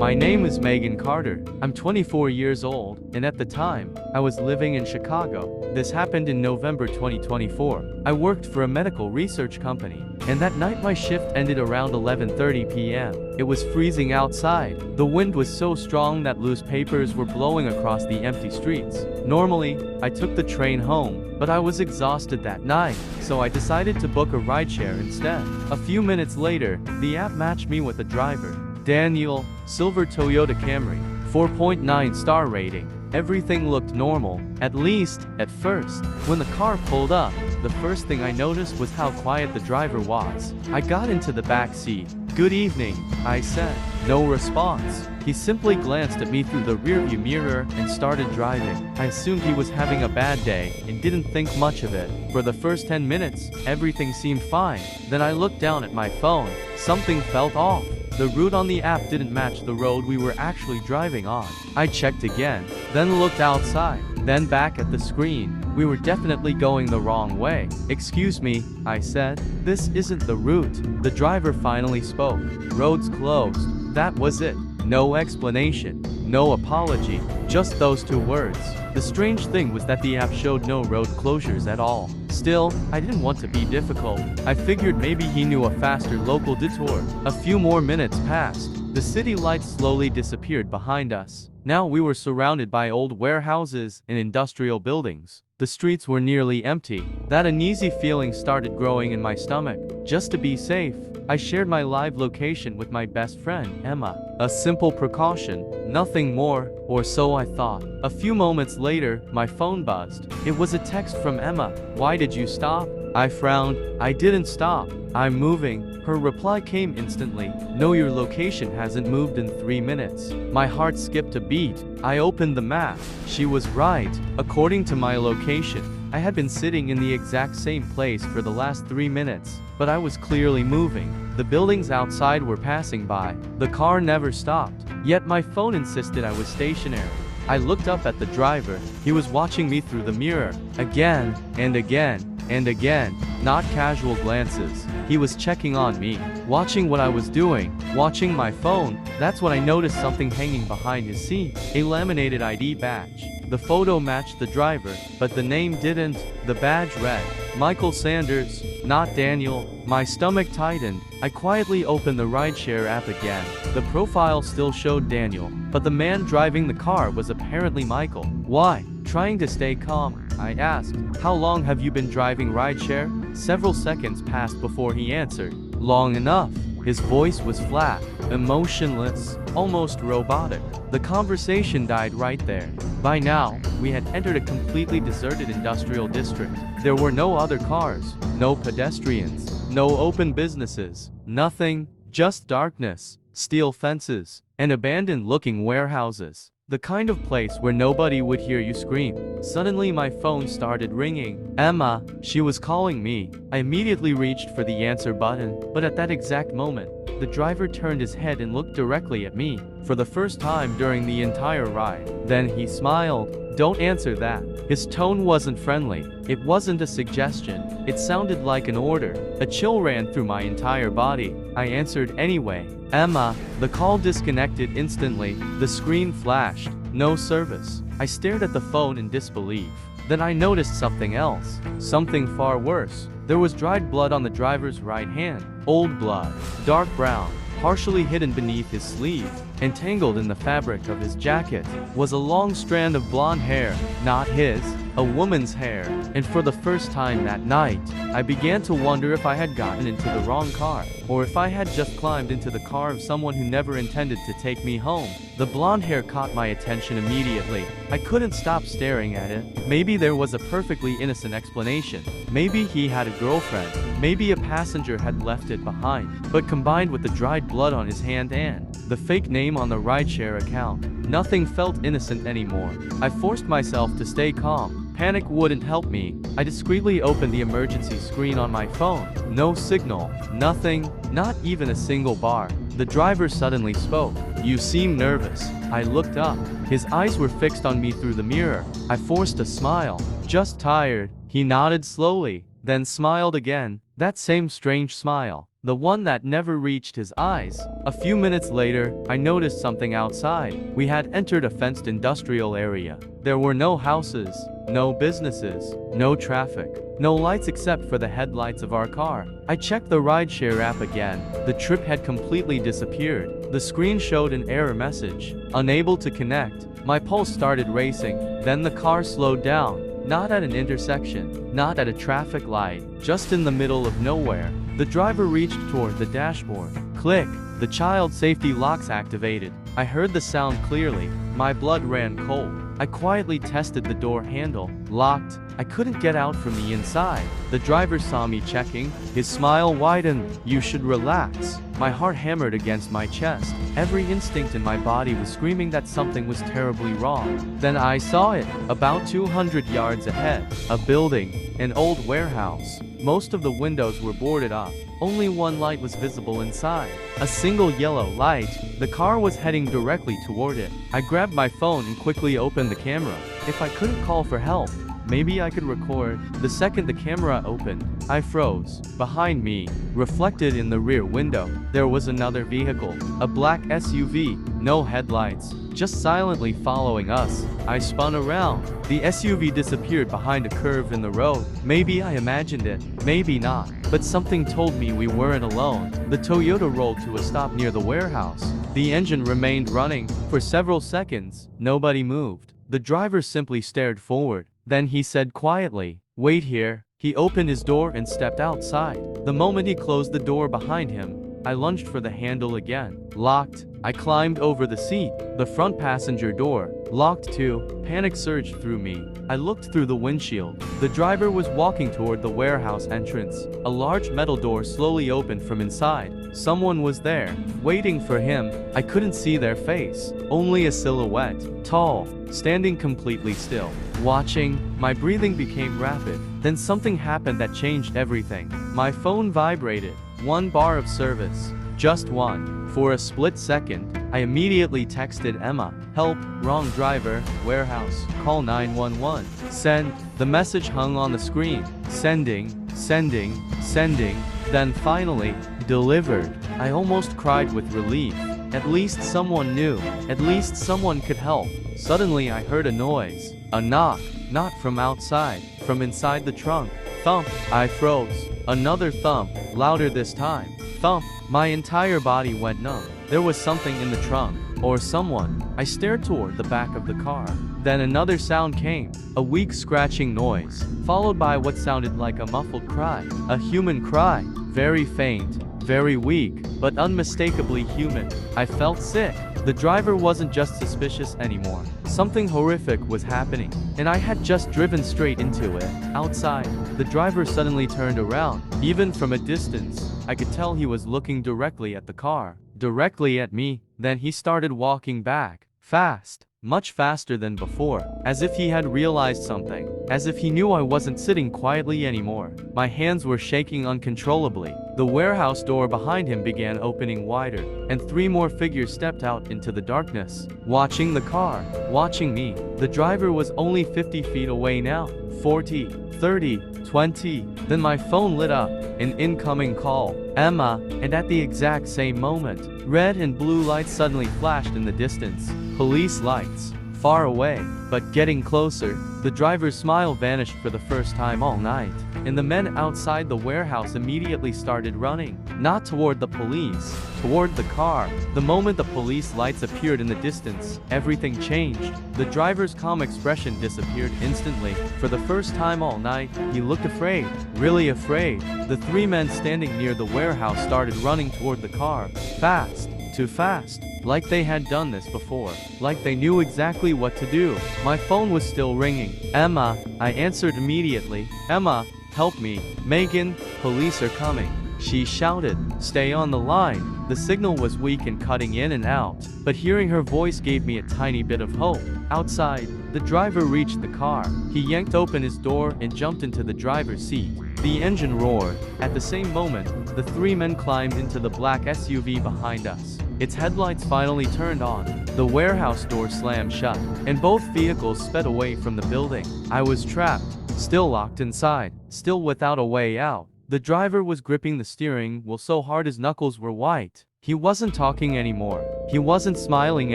My name is Megan Carter. I'm 24 years old, and at the time, I was living in Chicago. This happened in November 2024. I worked for a medical research company, and that night my shift ended around 11:30 p.m. It was freezing outside. The wind was so strong that loose papers were blowing across the empty streets. Normally, I took the train home, but I was exhausted that night, so I decided to book a rideshare instead. A few minutes later, the app matched me with a driver. Daniel, silver Toyota Camry, 4.9 star rating. Everything looked normal, at least, at first. When the car pulled up, the first thing I noticed was how quiet the driver was. I got into the back seat. "Good evening," I said. No response. He simply glanced at me through the rearview mirror and started driving. I assumed he was having a bad day and didn't think much of it. For the first 10 minutes, everything seemed fine. Then I looked down at my phone. Something felt off. The route on the app didn't match the road we were actually driving on. I checked again, then looked outside, then back at the screen. We were definitely going the wrong way. "Excuse me," I said. "This isn't the route." The driver finally spoke. "Road's closed." That was it. No explanation, no apology, just those two words. The strange thing was that the app showed no road closures at all. Still, I didn't want to be difficult. I figured maybe he knew a faster local detour. A few more minutes passed. The city lights slowly disappeared behind us. Now we were surrounded by old warehouses and industrial buildings. The streets were nearly empty. That uneasy feeling started growing in my stomach. Just to be safe, I shared my live location with my best friend, Emma. A simple precaution, nothing more, or so I thought. A few moments later, my phone buzzed. It was a text from Emma. "Why did you stop?" I frowned. "I didn't stop. I'm moving." Her reply came instantly. "No, your location hasn't moved in 3 minutes." My heart skipped a beat. I opened the map. She was right. According to my location, I had been sitting in the exact same place for the last 3 minutes, but I was clearly moving. The buildings outside were passing by. The car never stopped. Yet my phone insisted I was stationary. I looked up at the driver. He was watching me through the mirror. Again, and again, and again. Not casual glances. He was checking on me, watching what I was doing, watching my phone. That's when I noticed something hanging behind his seat. A laminated ID badge. The photo matched the driver, but the name didn't. The badge read, "Michael Sanders, not Daniel." My stomach tightened. I quietly opened the rideshare app again. The profile still showed Daniel, but the man driving the car was apparently Michael. "Why?" Trying to stay calm, I asked, "How long have you been driving rideshare?" Several seconds passed before he answered. "Long enough." His voice was flat, emotionless, almost robotic. The conversation died right there. By now, we had entered a completely deserted industrial district. There were no other cars, no pedestrians, no open businesses, nothing, just darkness, steel fences, and abandoned-looking warehouses. The kind of place where nobody would hear you scream. Suddenly my phone started ringing. Emma, she was calling me. I immediately reached for the answer button, but at that exact moment, the driver turned his head and looked directly at me, for the first time during the entire ride. Then he smiled. "Don't answer that." His tone wasn't friendly. It wasn't a suggestion. It sounded like an order. A chill ran through my entire body. I answered anyway. "Emma." The call disconnected instantly. The screen flashed. No service. I stared at the phone in disbelief. Then I noticed something else. Something far worse. There was dried blood on the driver's right hand. Old blood. Dark brown. Partially hidden beneath his sleeve, entangled in the fabric of his jacket, was a long strand of blonde hair. Not his, a woman's hair. And for the first time that night, I began to wonder if I had gotten into the wrong car, or if I had just climbed into the car of someone who never intended to take me home. The blonde hair caught my attention immediately. I couldn't stop staring at it. Maybe there was a perfectly innocent explanation. Maybe he had a girlfriend. Maybe a passenger had left it behind. But combined with the dried blood on his hand and the fake name on the rideshare account, nothing felt innocent anymore. I forced myself to stay calm. Panic wouldn't help me. I discreetly opened the emergency screen on my phone. No signal. Nothing. Not even a single bar. The driver suddenly spoke. "You seem nervous." I looked up. His eyes were fixed on me through the mirror. I forced a smile. "Just tired." He nodded slowly, then smiled again. That same strange smile. the one that never reached his eyes. A few minutes later, I noticed something outside. We had entered a fenced industrial area. There were no houses, no businesses, no traffic, no lights except for the headlights of our car. I checked the Rideshare app again. The trip had completely disappeared. The screen showed an error message. Unable to connect. My pulse started racing. Then the car slowed down. Not at an intersection, not at a traffic light, just in the middle of nowhere. The driver reached toward the dashboard. Click. The child safety locks activated. I heard the sound clearly. My blood ran cold. I quietly tested the door handle. Locked. I couldn't get out from the inside. The driver saw me checking. His smile widened. You should relax. My heart hammered against my chest. Every instinct in my body was screaming that something was terribly wrong. Then I saw it. About 200 yards ahead. A building. An old warehouse. Most of the windows were boarded up. Only one light was visible inside. A single yellow light. The car was heading directly toward it. I grabbed my phone and quickly opened the camera. If I couldn't call for help, maybe I could record. The second the camera opened, I froze. Behind me, reflected in the rear window, there was another vehicle. A black SUV, no headlights, just silently following us. I spun around. The SUV disappeared behind a curve in the road. Maybe I imagined it, maybe not. But something told me we weren't alone. The Toyota rolled to a stop near the warehouse. The engine remained running. For several seconds, nobody moved. The driver simply stared forward. Then he said quietly, "Wait here." He opened his door and stepped outside. The moment he closed the door behind him, I lunged for the handle again. Locked. I climbed over the seat. The front passenger door, locked too. Panic surged through me. I looked through the windshield. The driver was walking toward the warehouse entrance. A large metal door slowly opened from inside. Someone was there, waiting for him. I couldn't see their face, only a silhouette, tall, standing completely still. Watching, my breathing became rapid. Then something happened that changed everything. My phone vibrated. One bar of service. Just one. For a split second, I immediately texted Emma. "Help, wrong driver, warehouse, call 911. Send." The message hung on the screen. Sending, sending, sending. Then finally, delivered. I almost cried with relief. At least someone knew. At least someone could help. Suddenly I heard a noise. A knock. Not from outside. From inside the trunk. Thump. I froze. Another thump. Louder this time. Thump. My entire body went numb. There was something in the trunk. Or someone. I stared toward the back of the car. Then another sound came. A weak scratching noise. Followed by what sounded like a muffled cry. A human cry. Very faint. Very weak. But unmistakably human. I felt sick. The driver wasn't just suspicious anymore. Something horrific was happening, and I had just driven straight into it. Outside, the driver suddenly turned around. Even from a distance, I could tell he was looking directly at the car, directly at me. Then he started walking back, fast, much faster than before, as if he had realized something, as if he knew I wasn't sitting quietly anymore. My hands were shaking uncontrollably. The warehouse door behind him began opening wider, and 3 more figures stepped out into the darkness, watching the car, watching me. The driver was only 50 feet away now. 40, 30, 20. Then my phone lit up. An incoming call. Emma. And at the exact same moment, red and blue lights suddenly flashed in the distance. Police lights. Far away, but getting closer. The driver's smile vanished for the first time all night, and the men outside the warehouse immediately started running. Not toward the police, toward the car. The moment the police lights appeared in the distance, everything changed. The driver's calm expression disappeared instantly. For the first time all night, he looked afraid, really afraid. The 3 men standing near the warehouse started running toward the car, fast. Too fast. Like they had done this before. Like they knew exactly what to do. My phone was still ringing. Emma. I answered immediately. Emma, help me. Megan, police are coming. She shouted. Stay on the line. The signal was weak and cutting in and out, but hearing her voice gave me a tiny bit of hope. Outside, the driver reached the car. He yanked open his door and jumped into the driver's seat. The engine roared. At the same moment, the 3 men climbed into the black SUV behind us. Its headlights finally turned on. The warehouse door slammed shut, and both vehicles sped away from the building. I was trapped, still locked inside, still without a way out. The driver was gripping the steering wheel so hard his knuckles were white. He wasn't talking anymore. He wasn't smiling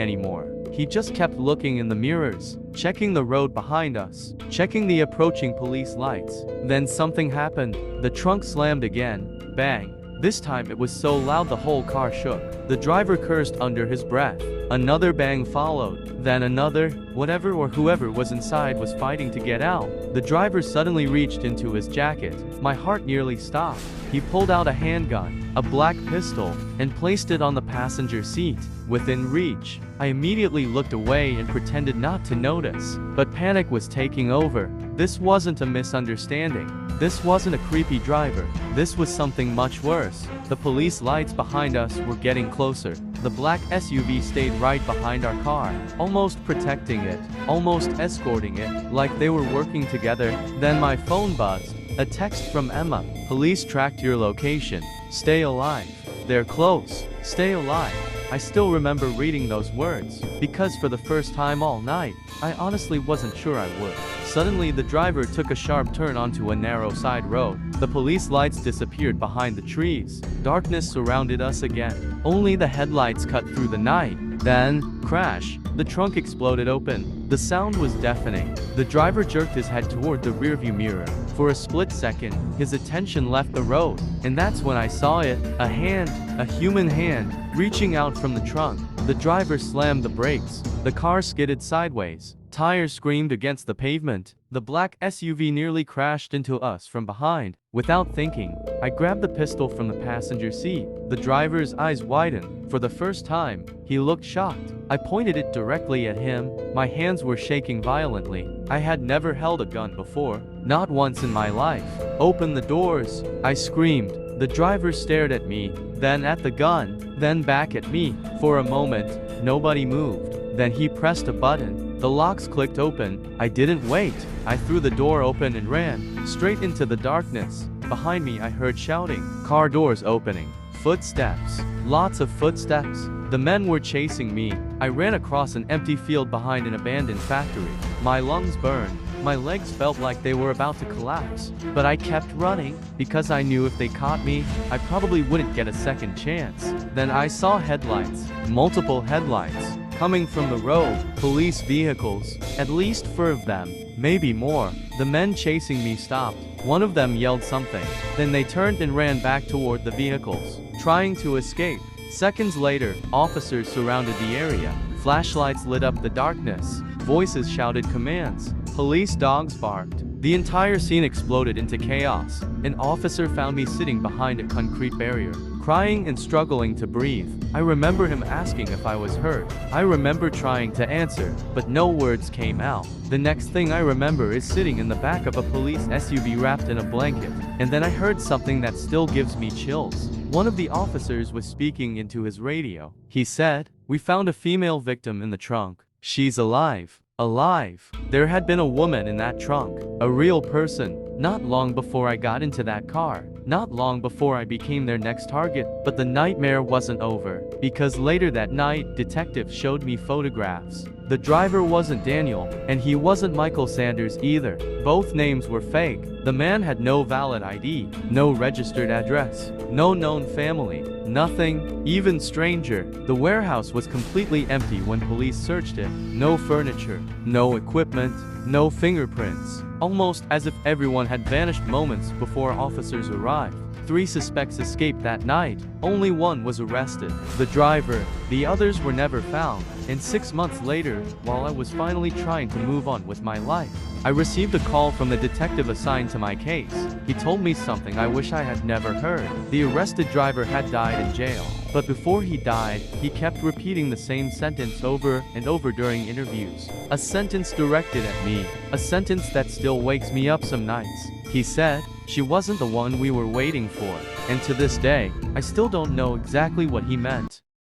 anymore. He just kept looking in the mirrors, checking the road behind us, checking the approaching police lights. Then something happened. The trunk slammed again. Bang. This time it was so loud the whole car shook. The driver cursed under his breath. Another bang followed. Then another. Whatever or whoever was inside was fighting to get out. The driver suddenly reached into his jacket. My heart nearly stopped. He pulled out a handgun, a black pistol, and placed it on the passenger seat, within reach. I immediately looked away and pretended not to notice. But panic was taking over. This wasn't a misunderstanding. This wasn't a creepy driver. This was something much worse. The police lights behind us were getting closer. The black SUV stayed right behind our car, almost protecting it, almost escorting it, like they were working together. Then my phone buzzed. A text from Emma. Police tracked your location. Stay alive. They're close. Stay alive. I still remember reading those words, because for the first time all night, I honestly wasn't sure I would. Suddenly the driver took a sharp turn onto a narrow side road. The police lights disappeared behind the trees. Darkness surrounded us again. Only the headlights cut through the night. Then, crash. The trunk exploded open. The sound was deafening. The driver jerked his head toward the rearview mirror. For a split second, his attention left the road, and that's when I saw it. A hand, a human hand, reaching out from the trunk. The driver slammed the brakes. The car skidded sideways. Tires screamed against the pavement. The black SUV nearly crashed into us from behind. Without thinking, I grabbed the pistol from the passenger seat. The driver's eyes widened. For the first time, he looked shocked. I pointed it directly at him. My hands were shaking violently. I had never held a gun before. Not once in my life. Open the doors, I screamed. The driver stared at me, then at the gun, then back at me. For a moment, nobody moved. Then he pressed a button. The locks clicked open. I didn't wait. I threw the door open and ran, straight into the darkness. Behind me I heard shouting, car doors opening, footsteps, lots of footsteps. The men were chasing me. I ran across an empty field behind an abandoned factory. My lungs burned. My legs felt like they were about to collapse. But I kept running, because I knew if they caught me, I probably wouldn't get a second chance. Then I saw headlights, multiple headlights, coming from the road. Police vehicles, at least 4 of them, maybe more. The men chasing me stopped. One of them yelled something. Then they turned and ran back toward the vehicles, trying to escape. Seconds later, officers surrounded the area. Flashlights lit up the darkness. Voices shouted commands. Police dogs barked. The entire scene exploded into chaos. An officer found me sitting behind a concrete barrier, crying and struggling to breathe. I remember him asking if I was hurt. I remember trying to answer, but no words came out. The next thing I remember is sitting in the back of a police SUV wrapped in a blanket. And then I heard something that still gives me chills. One of the officers was speaking into his radio. He said, "We found a female victim in the trunk. She's alive. Alive." There had been a woman in that trunk. A real person. Not long before I got into that car. Not long before I became their next target. But the nightmare wasn't over. Because later that night, detectives showed me photographs. The driver wasn't Daniel, and he wasn't Michael Sanders either. Both names were fake. The man had no valid ID, no registered address, no known family, nothing. Even stranger, the warehouse was completely empty when police searched it. No furniture, no equipment, no fingerprints. Almost as if everyone had vanished moments before officers arrived. 3 suspects escaped that night. Only one was arrested, the driver. The others were never found. And 6 months later, while I was finally trying to move on with my life, I received a call from the detective assigned to my case. He told me something I wish I had never heard. The arrested driver had died in jail. But before he died, he kept repeating the same sentence over and over during interviews. A sentence directed at me. A sentence that still wakes me up some nights. He said, "She wasn't the one we were waiting for." And to this day, I still don't know exactly what he meant.